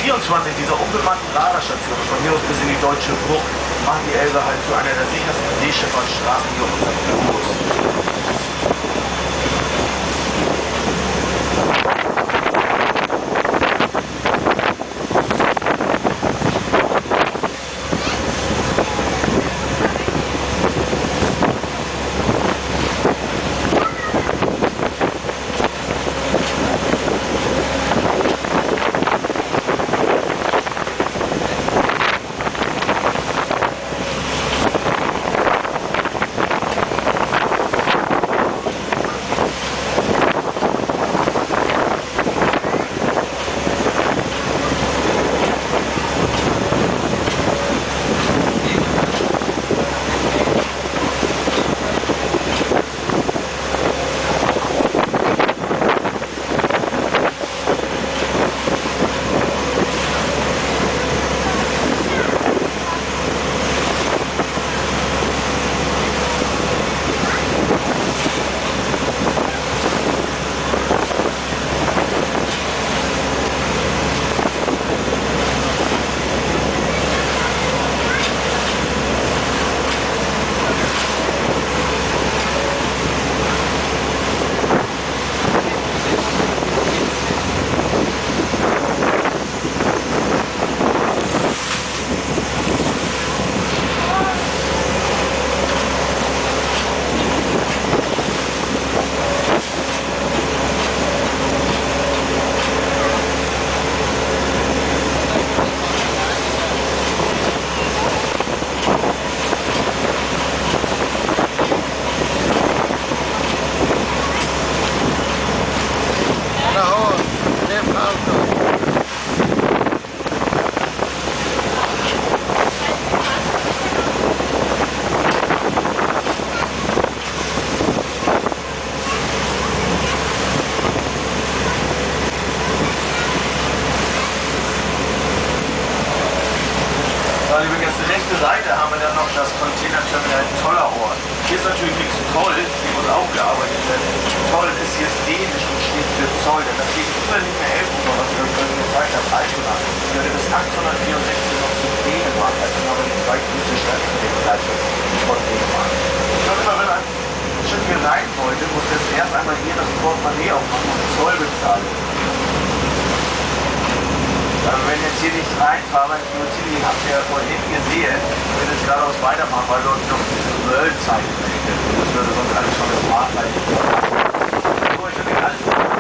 24 dieser unbemannten Radarstationen von hier aus bis in die Deutsche Bucht machen die Elbe halt zu einer der sichersten Seeschifffahrtsstraßen hier auf unserem Globus. Liebe Gäste, rechte Seite haben wir dann noch das Containerterminal Tollerhorn. Hier ist natürlich nichts Toll, hier muss auch gearbeitet werden. Toll ist hier dänisch und steht für Zoll, denn das geht über nicht mehr Elbufer, was wir gezeigt haben, Altona. Gehörte bis 1864 noch zu Dänemark, also haben wir die zweitgrößte Stadt zu dem Zeitpunkt von Dänemark. Schon immer, wenn ein Schiff hier rein wollte, musste es erst einmal hier das Portemonnaie aufmachen und Zoll bezahlen. Wenn jetzt hier nicht reinfahre, die habt ihr ja vorhin gesehen, wenn es geradeaus weitermachen, weil wir uns noch diese Röllzeichen entwickeln. Das würde sonst alles schon das Fahrzeug. So, ich will alles